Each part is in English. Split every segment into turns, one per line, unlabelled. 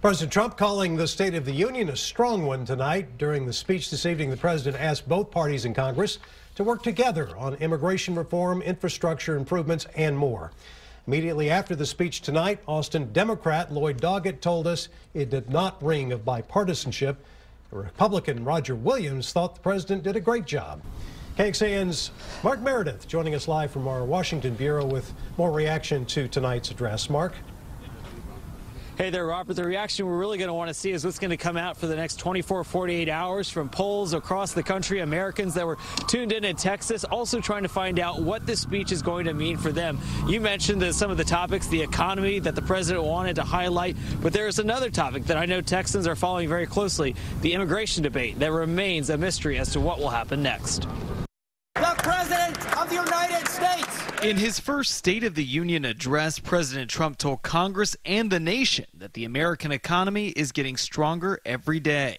President Trump calling the State of the Union a strong one tonight. During the speech this evening, the president asked both parties in Congress to work together on immigration reform, infrastructure improvements, and more. Immediately after the speech tonight, Austin Democrat Lloyd Doggett told us it did not ring of bipartisanship. Republican Roger Williams thought the president did a great job. KXAN's Mark Meredith joining us live from our Washington bureau with more reaction to tonight's address. Mark?
Hey there, Robert. The reaction we're really going to want to see is what's going to come out for the next 24, 48 hours from polls across the country. Americans that were tuned in Texas also trying to find out what this speech is going to mean for them. You mentioned some of the topics, the economy that the president wanted to highlight, but there is another topic that I know Texans are following very closely, the immigration debate that remains a mystery as to what will happen next.
The President of the United States.
In his first State of the Union address, President Trump told Congress and the nation that the American economy is getting stronger every day.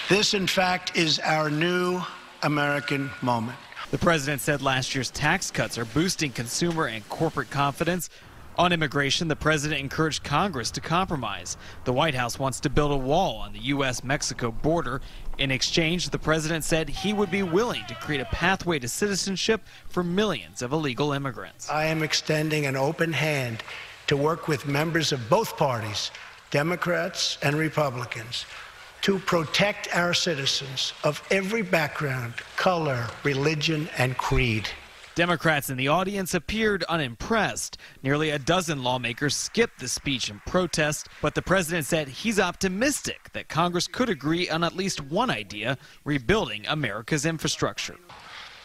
This, in fact, is our new American moment.
The president said last year's tax cuts are boosting consumer and corporate confidence. On immigration, the president encouraged Congress to compromise. The White House wants to build a wall on the U.S.-Mexico border. In exchange, the president said he would be willing to create a pathway to citizenship for millions of illegal immigrants.
I am extending an open hand to work with members of both parties, Democrats and Republicans, to protect our citizens of every background, color, religion, and creed.
Democrats in the audience appeared unimpressed. Nearly a dozen lawmakers skipped the speech in protest, but the president said he's optimistic that Congress could agree on at least one idea, rebuilding America's infrastructure.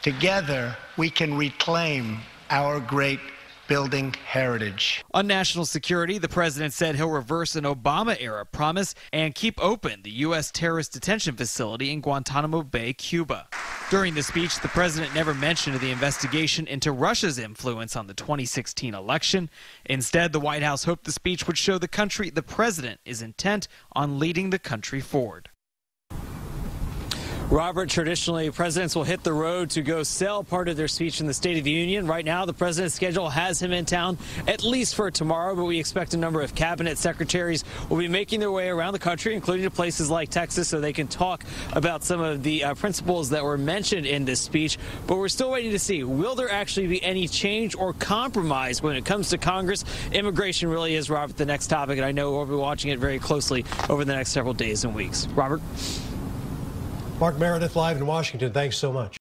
Together, we can reclaim our great building heritage.
On national security, the president said he'll reverse an Obama-era promise and keep open the U.S. terrorist detention facility in Guantanamo Bay, Cuba. During the speech, the president never mentioned the investigation into Russia's influence on the 2016 election. Instead, the White House hoped the speech would show the country the president is intent on leading the country forward. Robert, traditionally, presidents will hit the road to go sell part of their speech in the State of the Union. Right now, the president's schedule has him in town at least for tomorrow, but we expect a number of cabinet secretaries will be making their way around the country, including to places like Texas, so they can talk about some of the principles that were mentioned in this speech. But we're still waiting to see, will there actually be any change or compromise when it comes to Congress? Immigration really is, Robert, the next topic, and I know we'll be watching it very closely over the next several days and weeks. Robert?
Mark Meredith live in Washington. Thanks so much.